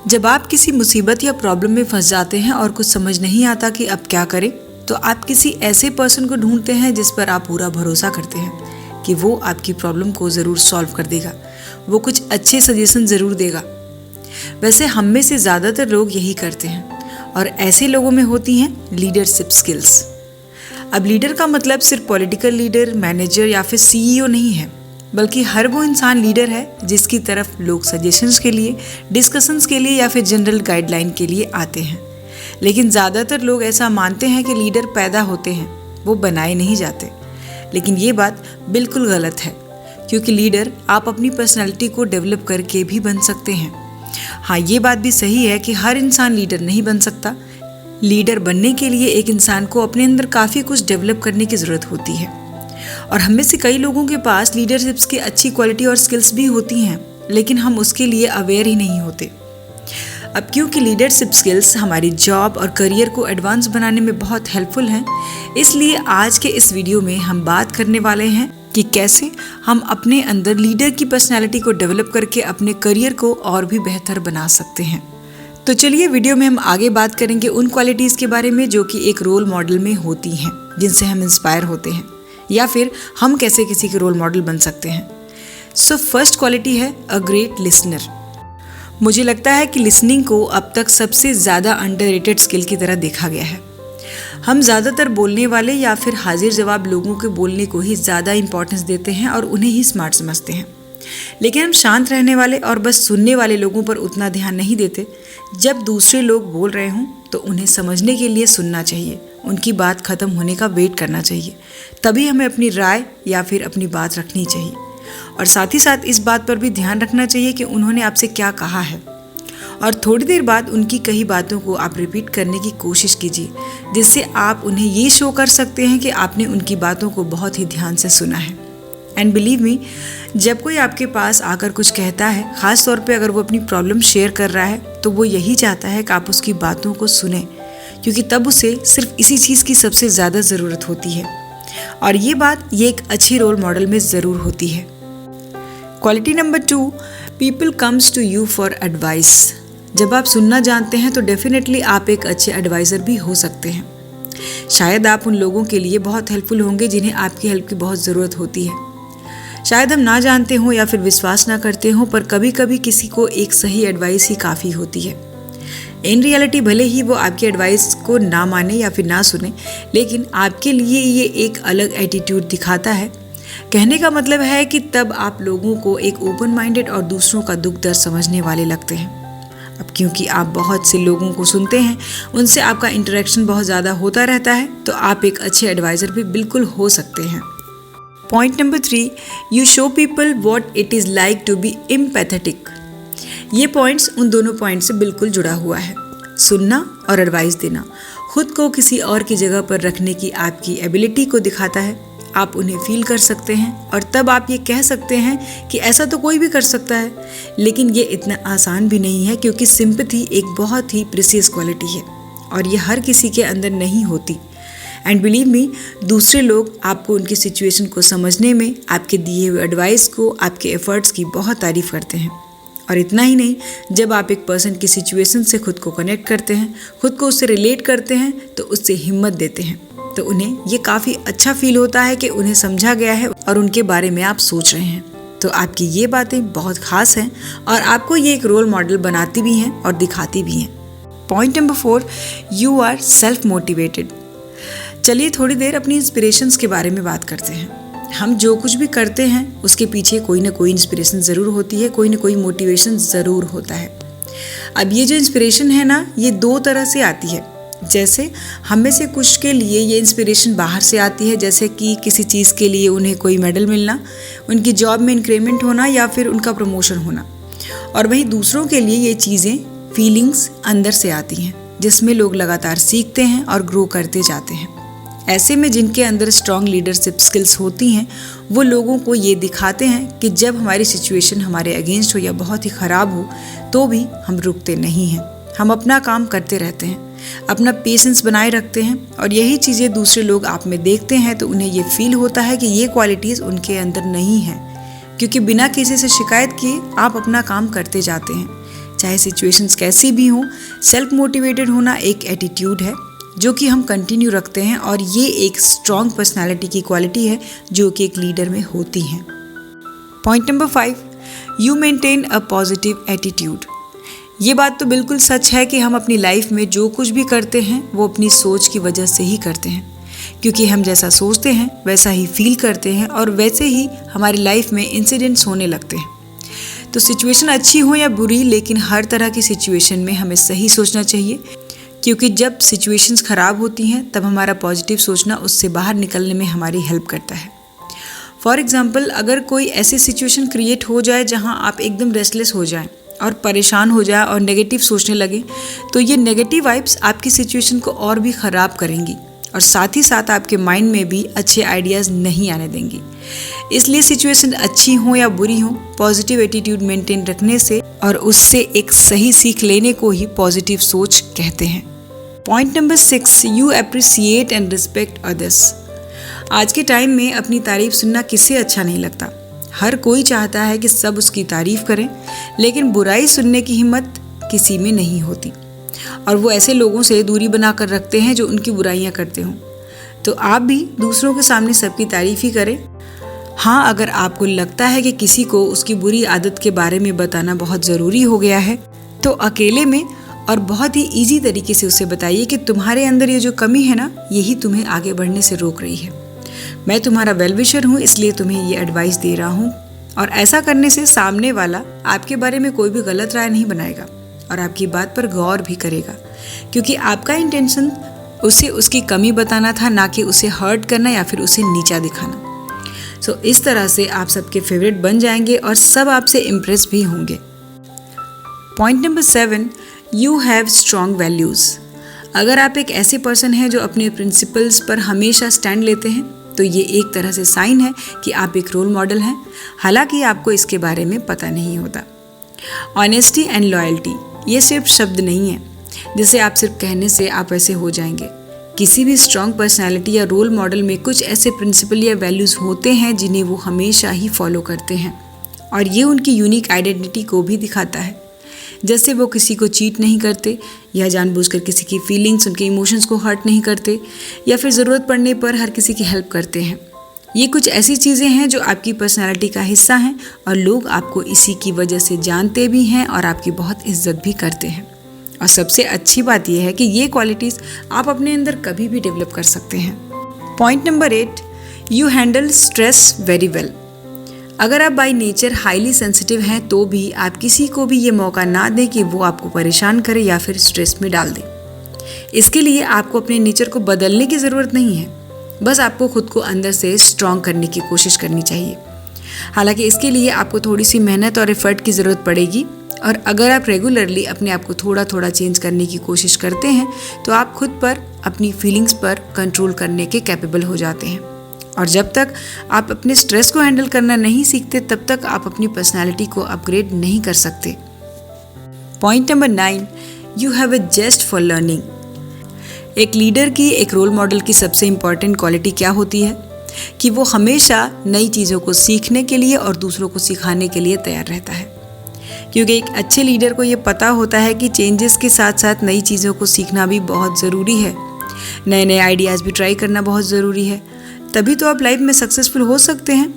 जब आप किसी मुसीबत या प्रॉब्लम में फंस जाते हैं और कुछ समझ नहीं आता कि अब क्या करें, तो आप किसी ऐसे पर्सन को ढूंढते हैं जिस पर आप पूरा भरोसा करते हैं कि वो आपकी प्रॉब्लम को ज़रूर सॉल्व कर देगा, वो कुछ अच्छे सजेशन ज़रूर देगा। वैसे हम में से ज़्यादातर लोग यही करते हैं और ऐसे लोगों में होती हैं लीडरशिप स्किल्स। अब लीडर का मतलब सिर्फ पॉलिटिकल लीडर, मैनेजर या फिर सीईओ नहीं है, बल्कि हर वो इंसान लीडर है जिसकी तरफ लोग सजेशंस के लिए, डिस्कशंस के लिए या फिर जनरल गाइडलाइन के लिए आते हैं। लेकिन ज़्यादातर लोग ऐसा मानते हैं कि लीडर पैदा होते हैं, वो बनाए नहीं जाते। लेकिन ये बात बिल्कुल गलत है, क्योंकि लीडर आप अपनी पर्सनैलिटी को डेवलप करके भी बन सकते हैं। हाँ, ये बात भी सही है कि हर इंसान लीडर नहीं बन सकता। लीडर बनने के लिए एक इंसान को अपने अंदर काफ़ी कुछ डेवलप करने की ज़रूरत होती है, और हम में से कई लोगों के पास लीडरशिप्स की अच्छी क्वालिटी और स्किल्स भी होती हैं, लेकिन हम उसके लिए अवेयर ही नहीं होते। अब क्योंकि लीडरशिप स्किल्स हमारी जॉब और करियर को एडवांस बनाने में बहुत हेल्पफुल हैं, इसलिए आज के इस वीडियो में हम बात करने वाले हैं कि कैसे हम अपने अंदर लीडर की पर्सनैलिटी को डेवलप करके अपने करियर को और भी बेहतर बना सकते हैं। तो चलिए, वीडियो में हम आगे बात करेंगे उन क्वालिटीज़ के बारे में जो कि एक रोल मॉडल में होती हैं, जिनसे हम इंस्पायर होते हैं, या फिर हम कैसे किसी के रोल मॉडल बन सकते हैं। सो फर्स्ट क्वालिटी है अ ग्रेट लिसनर। मुझे लगता है कि लिसनिंग को अब तक सबसे ज़्यादा अंडररेटेड स्किल की तरह देखा गया है। हम ज़्यादातर बोलने वाले या फिर हाजिर जवाब लोगों के बोलने को ही ज़्यादा इंपॉर्टेंस देते हैं और उन्हें ही स्मार्ट समझते हैं, लेकिन हम शांत रहने वाले और बस सुनने वाले लोगों पर उतना ध्यान नहीं देते। जब दूसरे लोग बोल रहे हों तो उन्हें समझने के लिए सुनना चाहिए, उनकी बात ख़त्म होने का वेट करना चाहिए, तभी हमें अपनी राय या फिर अपनी बात रखनी चाहिए। और साथ ही साथ इस बात पर भी ध्यान रखना चाहिए कि उन्होंने आपसे क्या कहा है, और थोड़ी देर बाद उनकी कही बातों को आप रिपीट करने की कोशिश कीजिए, जिससे आप उन्हें ये शो कर सकते हैं कि आपने उनकी बातों को बहुत ही ध्यान से सुना है। एंड बिलीव मी, जब कोई आपके पास आकर कुछ कहता है, ख़ास तौर पे अगर वो अपनी प्रॉब्लम शेयर कर रहा है, तो वो यही चाहता है कि आप उसकी बातों को सुने, क्योंकि तब उसे सिर्फ इसी चीज़ की सबसे ज़्यादा ज़रूरत होती है। और ये बात ये एक अच्छी रोल मॉडल में ज़रूर होती है। Quality number 2, people comes to you for advice. जब आप सुनना जानते हैं तो डेफिनेटली आप एक अच्छे एडवाइज़र भी हो सकते हैं। शायद आप उन लोगों के लिए बहुत हेल्पफुल होंगे जिन्हें आपकी हेल्प की बहुत ज़रूरत होती है। शायद हम ना जानते हों या फिर विश्वास ना करते हों, पर कभी कभी किसी को एक सही एडवाइस ही काफ़ी होती है। इन रियलिटी भले ही वो आपकी एडवाइस को ना माने या फिर ना सुने, लेकिन आपके लिए ये एक अलग एटीट्यूड दिखाता है। कहने का मतलब है कि तब आप लोगों को एक ओपन माइंडेड और दूसरों का दुख दर्द समझने वाले लगते हैं। अब क्योंकि आप बहुत से लोगों को सुनते हैं, उनसे आपका इंटरेक्शन बहुत ज़्यादा होता रहता है, तो आप एक अच्छे एडवाइज़र भी बिल्कुल हो सकते हैं। Point number 3, you show people what it is like to be empathetic. ये पॉइंट्स उन दोनों पॉइंट से बिल्कुल जुड़ा हुआ है। सुनना और एडवाइस देना खुद को किसी और की जगह पर रखने की आपकी एबिलिटी को दिखाता है। आप उन्हें फील कर सकते हैं और तब आप ये कह सकते हैं कि ऐसा तो कोई भी कर सकता है, लेकिन ये इतना आसान भी नहीं है, क्योंकि सिंपैथी एक बहुत ही प्रीशियस क्वालिटी है और ये हर किसी के अंदर नहीं होती। एंड बिलीव मी, दूसरे लोग आपको उनकी सिचुएशन को समझने में आपके दिए हुए एडवाइस को, आपके एफर्ट्स की बहुत तारीफ़ करते हैं। और इतना ही नहीं, जब आप एक पर्सन की सिचुएशन से खुद को कनेक्ट करते हैं, खुद को उससे रिलेट करते हैं, तो उससे हिम्मत देते हैं, तो उन्हें ये काफ़ी अच्छा फील होता है कि उन्हें समझा गया है और उनके बारे में आप सोच रहे हैं। तो आपकी ये बातें बहुत ख़ास हैं और आपको ये एक रोल मॉडल बनाती भी हैं और दिखाती भी हैं। Point number 4, you are self motivated. चलिए थोड़ी देर अपनी इंस्पिरेशंस के बारे में बात करते हैं। हम जो कुछ भी करते हैं उसके पीछे कोई ना कोई इंस्पिरेशन ज़रूर होती है, कोई ना कोई मोटिवेशन ज़रूर होता है। अब ये जो इंस्पिरेशन है ना, ये 2 तरह से आती है। जैसे हम में से कुछ के लिए ये इंस्पिरेशन बाहर से आती है, जैसे कि किसी चीज़ के लिए उन्हें कोई मेडल मिलना, उनकी जॉब में इंक्रीमेंट होना या फिर उनका प्रमोशन होना। और वहीं दूसरों के लिए ये चीज़ें, फीलिंग्स अंदर से आती हैं, जिसमें लोग लगातार सीखते हैं और ग्रो करते जाते हैं। ऐसे में जिनके अंदर स्ट्रॉन्ग लीडरशिप स्किल्स होती हैं, वो लोगों को ये दिखाते हैं कि जब हमारी सिचुएशन हमारे अगेंस्ट हो या बहुत ही ख़राब हो, तो भी हम रुकते नहीं हैं। हम अपना काम करते रहते हैं, अपना पेशेंस बनाए रखते हैं, और यही चीज़ें दूसरे लोग आप में देखते हैं तो उन्हें ये फील होता है कि ये क्वालिटीज़ उनके अंदर नहीं हैं, क्योंकि बिना किसी से शिकायत किए आप अपना काम करते जाते हैं। चाहे सिचुएशंस कैसी भी हों, सेल्फ मोटिवेटेड होना एक एटीट्यूड है जो कि हम कंटिन्यू रखते हैं और ये एक स्ट्रॉन्ग पर्सनालिटी की क्वालिटी है जो कि एक लीडर में होती है। Point number 5, you maintain a positive attitude. ये बात तो बिल्कुल सच है कि हम अपनी लाइफ में जो कुछ भी करते हैं वो अपनी सोच की वजह से ही करते हैं, क्योंकि हम जैसा सोचते हैं वैसा ही फील करते हैं और वैसे ही हमारी लाइफ में इंसिडेंट्स होने लगते हैं। तो सिचुएशन अच्छी हो या बुरी, लेकिन हर तरह की सिचुएशन में हमें सही सोचना चाहिए, क्योंकि जब सिचुएशंस ख़राब होती हैं तब हमारा पॉजिटिव सोचना उससे बाहर निकलने में हमारी हेल्प करता है। फॉर एग्ज़ाम्पल, अगर कोई ऐसी सिचुएशन क्रिएट हो जाए जहां आप एकदम रेस्टलेस हो जाएं और परेशान हो जाए और नेगेटिव सोचने लगे, तो ये नेगेटिव वाइब्स आपकी सिचुएशन को और भी ख़राब करेंगी और साथ ही साथ आपके माइंड में भी अच्छे आइडियाज़ नहीं आने देंगी। इसलिए सिचुएशन अच्छी हो या बुरी हो, पॉजिटिव एटीट्यूड मेंटेन रखने से और उससे एक सही सीख लेने को ही पॉजिटिव सोच कहते हैं। Point number 6, you appreciate and respect others. आज के टाइम में अपनी तारीफ सुनना किसे अच्छा नहीं लगता। हर कोई चाहता है कि सब उसकी तारीफ करें, लेकिन बुराई सुनने की हिम्मत किसी में नहीं होती और वो ऐसे लोगों से दूरी बना कर रखते हैं जो उनकी बुराइयां करते हों। तो आप भी दूसरों के सामने सबकी तारीफ ही करें। हाँ, अगर आपको लगता है कि किसी को उसकी बुरी आदत के बारे में बताना बहुत ज़रूरी हो गया है, तो अकेले में और बहुत ही ईजी तरीके से उसे बताइए कि तुम्हारे अंदर ये जो कमी है ना, यही तुम्हें आगे बढ़ने से रोक रही है। मैं तुम्हारा वेल विशर हूँ, इसलिए तुम्हें ये एडवाइस दे रहा हूँ। और ऐसा करने से सामने वाला आपके बारे में कोई भी गलत राय नहीं बनाएगा और आपकी बात पर गौर भी करेगा, क्योंकि आपका इंटेंशन उसे उसकी कमी बताना था, ना कि उसे हर्ट करना या फिर उसे नीचा दिखाना। सो इस तरह से आप सबके फेवरेट बन जाएंगे और सब आपसे इम्प्रेस भी होंगे। Point number 7, you have strong values. अगर आप एक ऐसे पर्सन हैं जो अपने प्रिंसिपल्स पर हमेशा स्टैंड लेते हैं, तो ये एक तरह से साइन है कि आप एक रोल मॉडल हैं, हालांकि आपको इसके बारे में पता नहीं होता। ऑनेस्टी एंड लॉयल्टी, ये सिर्फ शब्द नहीं है जिसे आप सिर्फ कहने से आप ऐसे हो जाएंगे। किसी भी स्ट्रॉन्ग पर्सनालिटी या रोल मॉडल में कुछ ऐसे प्रिंसिपल या वैल्यूज़ होते हैं जिन्हें वो हमेशा ही फॉलो करते हैं और ये उनकी यूनिक आइडेंटिटी को भी दिखाता है। जैसे वो किसी को चीट नहीं करते या जानबूझकर किसी की फीलिंग्स, उनके इमोशंस को हर्ट नहीं करते या फिर ज़रूरत पड़ने पर हर किसी की हेल्प करते हैं। ये कुछ ऐसी चीज़ें हैं जो आपकी पर्सनालिटी का हिस्सा हैं और लोग आपको इसी की वजह से जानते भी हैं और आपकी बहुत इज्जत भी करते हैं। और सबसे अच्छी बात यह है कि ये क्वालिटीज़ आप अपने अंदर कभी भी डेवलप कर सकते हैं। Point number 8, you handle stress very well. अगर आप बाय नेचर हाईली सेंसिटिव हैं तो भी आप किसी को भी ये मौका ना दें कि वो आपको परेशान करे या फिर स्ट्रेस में डाल दे। इसके लिए आपको अपने नेचर को बदलने की ज़रूरत नहीं है, बस आपको खुद को अंदर से स्ट्रॉन्ग करने की कोशिश करनी चाहिए। हालांकि इसके लिए आपको थोड़ी सी मेहनत और एफर्ट की ज़रूरत पड़ेगी, और अगर आप रेगुलरली अपने आप को थोड़ा थोड़ा चेंज करने की कोशिश करते हैं तो आप खुद पर, अपनी फीलिंग्स पर कंट्रोल करने के कैपेबल हो जाते हैं। और जब तक आप अपने स्ट्रेस को हैंडल करना नहीं सीखते तब तक आप अपनी पर्सनालिटी को अपग्रेड नहीं कर सकते। Point number 9, you have a zest for learning. एक लीडर की, एक रोल मॉडल की सबसे इम्पॉर्टेंट क्वालिटी क्या होती है कि वो हमेशा नई चीज़ों को सीखने के लिए और दूसरों को सिखाने के लिए तैयार रहता है। क्योंकि एक अच्छे लीडर को ये पता होता है कि चेंजेस के साथ साथ नई चीज़ों को सीखना भी बहुत ज़रूरी है, नए नए आइडियाज़ भी ट्राई करना बहुत ज़रूरी है, तभी तो आप लाइफ में सक्सेसफुल हो सकते हैं।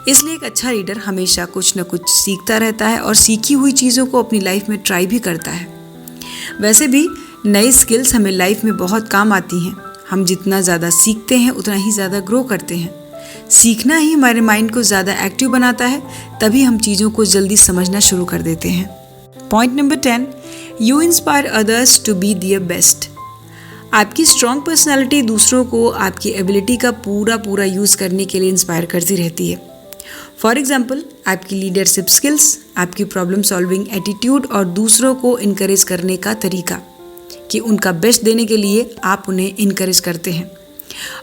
इसलिए एक अच्छा लीडर हमेशा कुछ न कुछ सीखता रहता है और सीखी हुई चीज़ों को अपनी लाइफ में ट्राई भी करता है। वैसे भी नई स्किल्स हमें लाइफ में बहुत काम आती हैं। हम जितना ज़्यादा सीखते हैं उतना ही ज़्यादा ग्रो करते हैं। सीखना ही हमारे माइंड को ज़्यादा एक्टिव बनाता है, तभी हम चीज़ों को जल्दी समझना शुरू कर देते हैं। Point number 10, you inspire others to be their best. आपकी स्ट्रॉन्ग पर्सनालिटी दूसरों को आपकी एबिलिटी का पूरा यूज़ करने के लिए इंस्पायर करती रहती है। फॉर एग्जाम्पल, आपकी लीडरशिप स्किल्स, आपकी प्रॉब्लम सॉल्विंग एटीट्यूड और दूसरों को इनकरेज करने का तरीका कि उनका बेस्ट देने के लिए आप उन्हें इनकरेज करते हैं।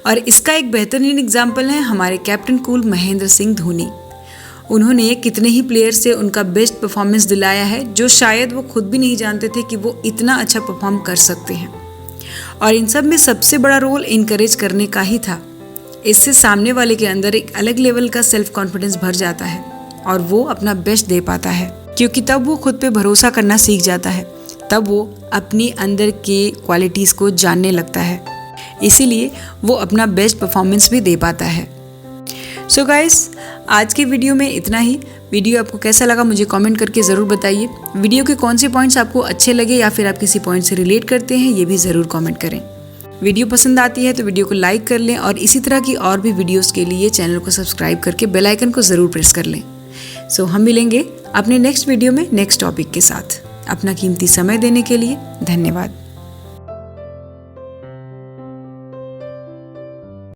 और इसका एक बेहतरीन एग्जाम्पल है हमारे कैप्टन कूल महेंद्र सिंह धोनी। उन्होंने कितने ही प्लेयर से उनका बेस्ट परफॉर्मेंस दिलाया है जो शायद वो खुद भी नहीं जानते थे कि वो इतना अच्छा परफॉर्म कर सकते हैं। और इन सब में सबसे बड़ा रोल इनकरेज करने का ही था। इससे सामने वाले के अंदर एक अलग लेवल का सेल्फ कॉन्फिडेंस भर जाता है और वो अपना बेस्ट दे पाता है। क्योंकि तब वो खुद पे भरोसा करना सीख जाता है, तब वो अपनी अंदर के क्वालिटीज़ को जानने लगता है, इसीलिए वो अपना बेस्ट परफॉर्मेंस भी दे पाता है। सो गाइस, आज के वीडियो में इतना ही। वीडियो आपको कैसा लगा मुझे कमेंट करके ज़रूर बताइए। वीडियो के कौन से पॉइंट्स आपको अच्छे लगे या फिर आप किसी पॉइंट से रिलेट करते हैं, ये भी ज़रूर कमेंट करें। वीडियो पसंद आती है तो वीडियो को लाइक कर लें और इसी तरह की और भी वीडियोस के लिए चैनल को सब्सक्राइब करके बेल आइकन को ज़रूर प्रेस कर लें। सो हम मिलेंगे अपने नेक्स्ट वीडियो में नेक्स्ट टॉपिक के साथ। अपना कीमती समय देने के लिए धन्यवाद।